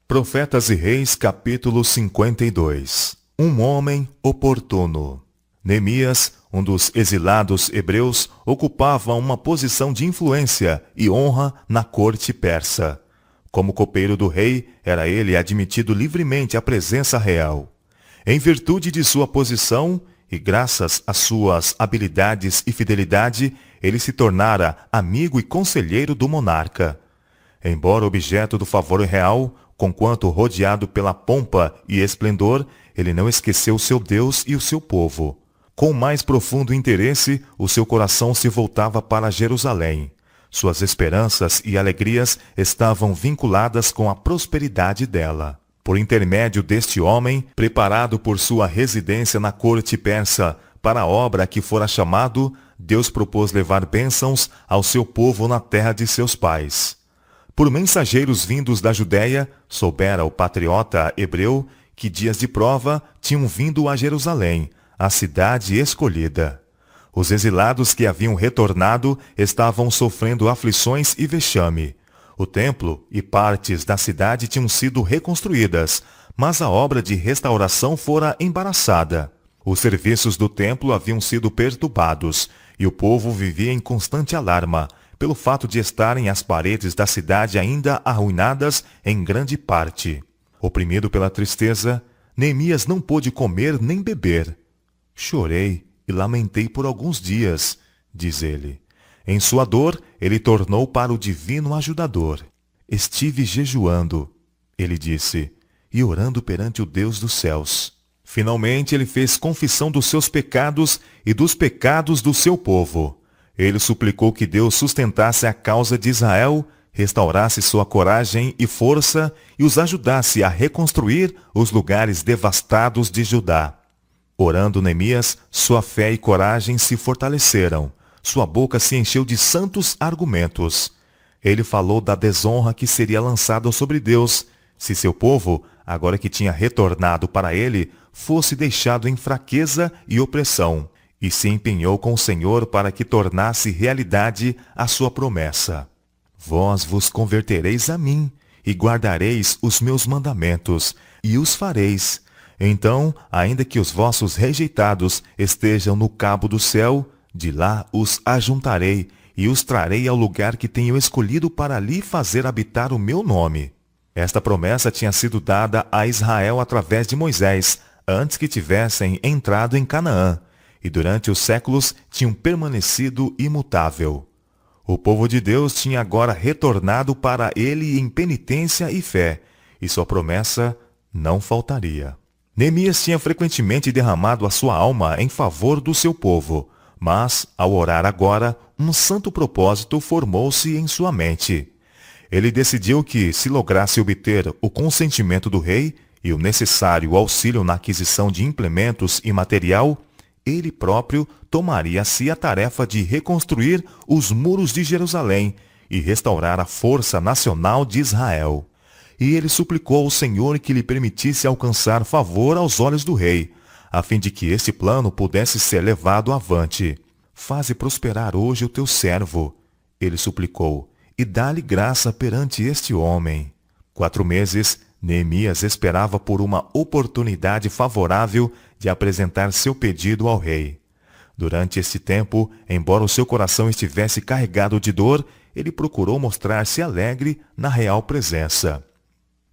Profetas e Reis, capítulo 52. Um homem oportuno. Neemias, um dos exilados hebreus, ocupava uma posição de influência e honra na corte persa. Como copeiro do rei, era ele admitido livremente à presença real. Em virtude de sua posição e graças às suas habilidades e fidelidade, ele se tornara amigo e conselheiro do monarca. Embora objeto do favor real, conquanto rodeado pela pompa e esplendor, ele não esqueceu seu Deus e o seu povo. Com mais profundo interesse, o seu coração se voltava para Jerusalém. Suas esperanças e alegrias estavam vinculadas com a prosperidade dela. Por intermédio deste homem, preparado por sua residência na corte persa para a obra a que fora chamado, Deus propôs levar bênçãos ao seu povo na terra de seus pais. Por mensageiros vindos da Judéia, soubera o patriota hebreu que dias de prova tinham vindo a Jerusalém, a cidade escolhida. Os exilados que haviam retornado estavam sofrendo aflições e vexame. O templo e partes da cidade tinham sido reconstruídas, mas a obra de restauração fora embaraçada. Os serviços do templo haviam sido perturbados, e o povo vivia em constante alarma, pelo fato de estarem as paredes da cidade ainda arruinadas em grande parte. Oprimido pela tristeza, Neemias não pôde comer nem beber. Chorei e lamentei por alguns dias, diz ele. Em sua dor, ele tornou para o divino ajudador. Estive jejuando, ele disse, e orando perante o Deus dos céus. Finalmente ele fez confissão dos seus pecados e dos pecados do seu povo. Ele suplicou que Deus sustentasse a causa de Israel, restaurasse sua coragem e força e os ajudasse a reconstruir os lugares devastados de Judá. Orando Neemias, sua fé e coragem se fortaleceram. Sua boca se encheu de santos argumentos. Ele falou da desonra que seria lançada sobre Deus, se seu povo, agora que tinha retornado para ele, fosse deixado em fraqueza e opressão, e se empenhou com o Senhor para que tornasse realidade a sua promessa. Vós vos convertereis a mim, e guardareis os meus mandamentos, e os fareis. Então, ainda que os vossos rejeitados estejam no cabo do céu, de lá os ajuntarei, e os trarei ao lugar que tenho escolhido para ali fazer habitar o meu nome. Esta promessa tinha sido dada a Israel através de Moisés, antes que tivessem entrado em Canaã, e durante os séculos tinham permanecido imutável. O povo de Deus tinha agora retornado para ele em penitência e fé, e sua promessa não faltaria. Neemias tinha frequentemente derramado a sua alma em favor do seu povo, mas, ao orar agora, um santo propósito formou-se em sua mente. Ele decidiu que, se lograsse obter o consentimento do rei e o necessário auxílio na aquisição de implementos e material, ele próprio tomaria a si a tarefa de reconstruir os muros de Jerusalém e restaurar a força nacional de Israel. E ele suplicou ao Senhor que lhe permitisse alcançar favor aos olhos do rei, a fim de que este plano pudesse ser levado avante. Faze prosperar hoje o teu servo, ele suplicou, e dá-lhe graça perante este homem. 4 meses, Neemias esperava por uma oportunidade favorável de apresentar seu pedido ao rei. Durante este tempo, embora o seu coração estivesse carregado de dor, ele procurou mostrar-se alegre na real presença.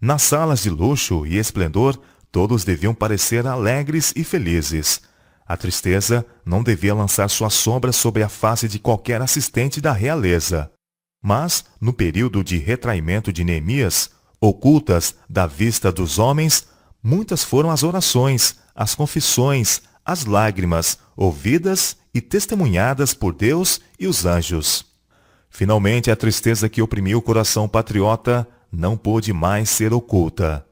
Nas salas de luxo e esplendor, todos deviam parecer alegres e felizes. A tristeza não devia lançar sua sombra sobre a face de qualquer assistente da realeza. Mas, no período de retraimento de Neemias, ocultas da vista dos homens, muitas foram as orações, as confissões, as lágrimas, ouvidas e testemunhadas por Deus e os anjos. Finalmente, a tristeza que oprimiu o coração patriota não pôde mais ser oculta.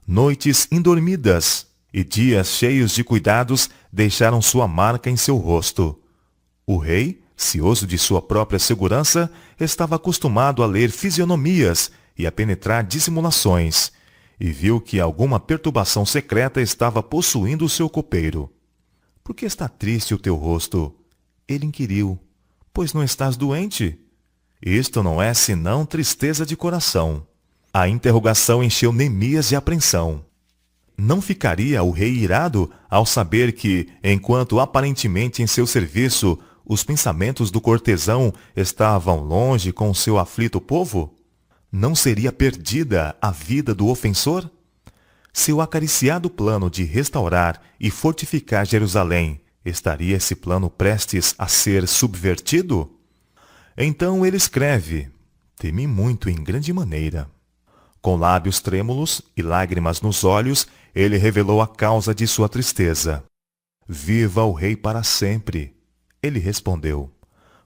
Noites indormidas e dias cheios de cuidados deixaram sua marca em seu rosto. O rei, cioso de sua própria segurança, estava acostumado a ler fisionomias e a penetrar dissimulações, e viu que alguma perturbação secreta estava possuindo o seu copeiro. — Por que está triste o teu rosto? Ele inquiriu. — Pois não estás doente? Isto não é senão tristeza de coração. A interrogação encheu Neemias de apreensão. Não ficaria o rei irado ao saber que, enquanto aparentemente em seu serviço, os pensamentos do cortesão estavam longe com o seu aflito povo? Não seria perdida a vida do ofensor? Seu acariciado plano de restaurar e fortificar Jerusalém, estaria esse plano prestes a ser subvertido? Então ele escreve: temi muito em grande maneira. Com lábios trêmulos e lágrimas nos olhos, ele revelou a causa de sua tristeza. Viva o rei para sempre! Ele respondeu: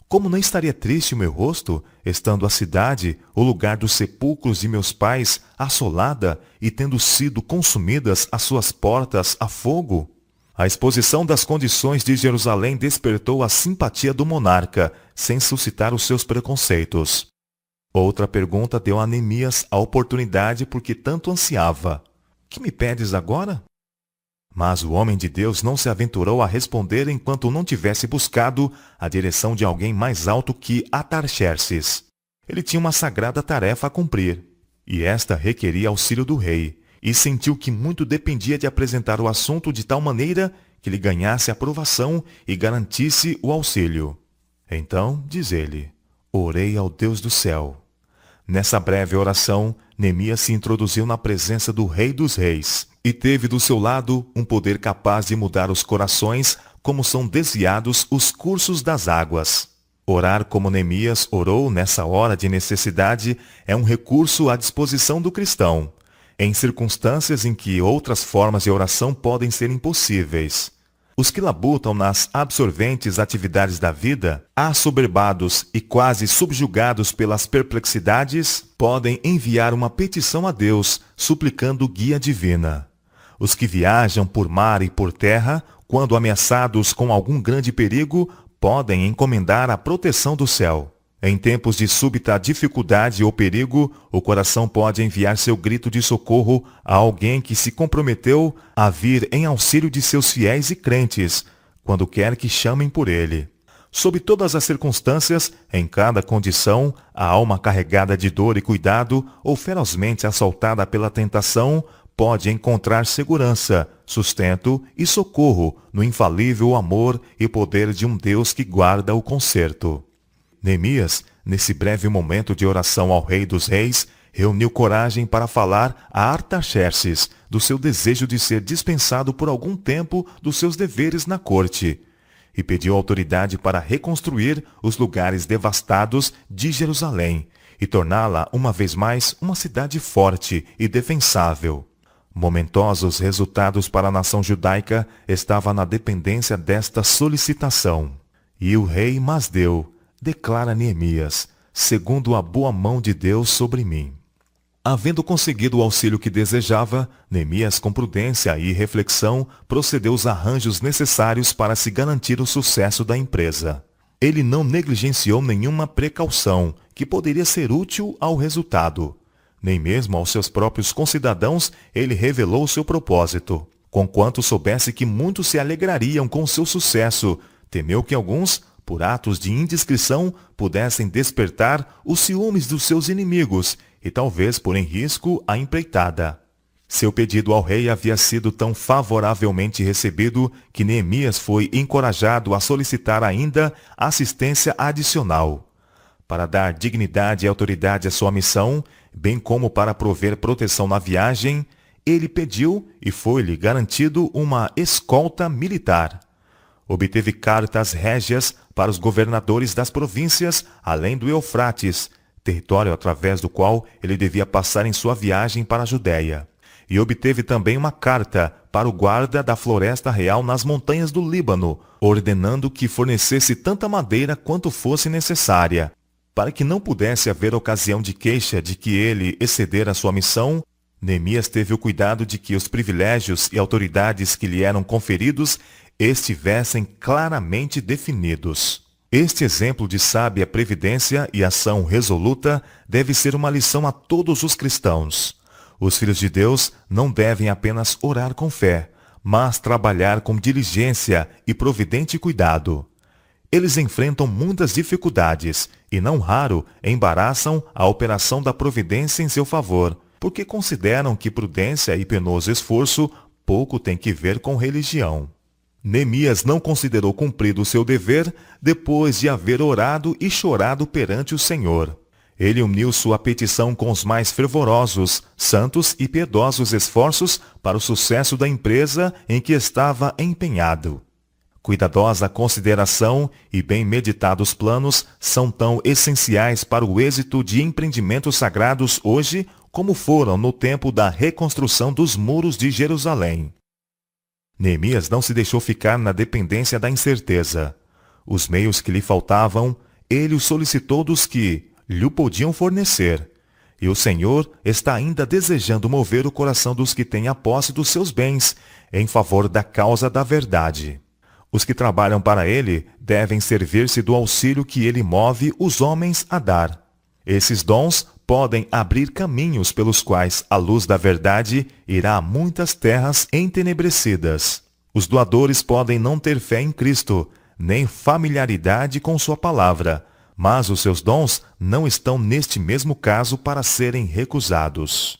como não estaria triste o meu rosto, estando a cidade, o lugar dos sepulcros de meus pais, assolada e tendo sido consumidas as suas portas a fogo? A exposição das condições de Jerusalém despertou a simpatia do monarca, sem suscitar os seus preconceitos. Outra pergunta deu a Neemias a oportunidade por que tanto ansiava. Que me pedes agora? Mas o homem de Deus não se aventurou a responder enquanto não tivesse buscado a direção de alguém mais alto que Atarxerxes. Ele tinha uma sagrada tarefa a cumprir, e esta requeria auxílio do rei, e sentiu que muito dependia de apresentar o assunto de tal maneira que lhe ganhasse aprovação e garantisse o auxílio. Então, diz ele, orei ao Deus do céu. Nessa breve oração, Neemias se introduziu na presença do Rei dos Reis e teve do seu lado um poder capaz de mudar os corações como são desviados os cursos das águas. Orar como Neemias orou nessa hora de necessidade é um recurso à disposição do cristão, em circunstâncias em que outras formas de oração podem ser impossíveis. Os que labutam nas absorventes atividades da vida, assoberbados e quase subjugados pelas perplexidades, podem enviar uma petição a Deus, suplicando guia divina. Os que viajam por mar e por terra, quando ameaçados com algum grande perigo, podem encomendar a proteção do céu. Em tempos de súbita dificuldade ou perigo, o coração pode enviar seu grito de socorro a alguém que se comprometeu a vir em auxílio de seus fiéis e crentes, quando quer que chamem por ele. Sob todas as circunstâncias, em cada condição, a alma carregada de dor e cuidado ou ferozmente assaltada pela tentação pode encontrar segurança, sustento e socorro no infalível amor e poder de um Deus que guarda o conserto. Neemias, nesse breve momento de oração ao Rei dos Reis, reuniu coragem para falar a Artaxerxes do seu desejo de ser dispensado por algum tempo dos seus deveres na corte, e pediu autoridade para reconstruir os lugares devastados de Jerusalém e torná-la uma vez mais uma cidade forte e defensável. Momentosos resultados para a nação judaica estavam na dependência desta solicitação. E o rei Masdeu declara Neemias, segundo a boa mão de Deus sobre mim. Havendo conseguido o auxílio que desejava, Neemias, com prudência e reflexão, procedeu os arranjos necessários para se garantir o sucesso da empresa. Ele não negligenciou nenhuma precaução que poderia ser útil ao resultado. Nem mesmo aos seus próprios concidadãos ele revelou seu propósito. Conquanto soubesse que muitos se alegrariam com seu sucesso, temeu que alguns, por atos de indiscrição, pudessem despertar os ciúmes dos seus inimigos e talvez pôr em risco a empreitada. Seu pedido ao rei havia sido tão favoravelmente recebido que Neemias foi encorajado a solicitar ainda assistência adicional. Para dar dignidade e autoridade à sua missão, bem como para prover proteção na viagem, ele pediu e foi-lhe garantido uma escolta militar. Obteve cartas régias para os governadores das províncias, além do Eufrates, território através do qual ele devia passar em sua viagem para a Judéia. E obteve também uma carta para o guarda da floresta real nas montanhas do Líbano, ordenando que fornecesse tanta madeira quanto fosse necessária. Para que não pudesse haver ocasião de queixa de que ele excedera sua missão, Neemias teve o cuidado de que os privilégios e autoridades que lhe eram conferidos estivessem claramente definidos. Este exemplo de sábia previdência e ação resoluta deve ser uma lição a todos os cristãos. Os filhos de Deus não devem apenas orar com fé, mas trabalhar com diligência e providente cuidado. Eles enfrentam muitas dificuldades e, não raro, embaraçam a operação da providência em seu favor, porque consideram que prudência e penoso esforço pouco tem que ver com religião. Neemias não considerou cumprido o seu dever depois de haver orado e chorado perante o Senhor. Ele uniu sua petição com os mais fervorosos, santos e piedosos esforços para o sucesso da empresa em que estava empenhado. Cuidadosa consideração e bem meditados planos são tão essenciais para o êxito de empreendimentos sagrados hoje como foram no tempo da reconstrução dos muros de Jerusalém. Neemias não se deixou ficar na dependência da incerteza. Os meios que lhe faltavam, ele os solicitou dos que lhe podiam fornecer. E o Senhor está ainda desejando mover o coração dos que têm a posse dos seus bens em favor da causa da verdade. Os que trabalham para ele devem servir-se do auxílio que ele move os homens a dar. Esses dons podem abrir caminhos pelos quais a luz da verdade irá a muitas terras entenebrecidas. Os doadores podem não ter fé em Cristo, nem familiaridade com sua palavra, mas os seus dons não estão neste mesmo caso para serem recusados.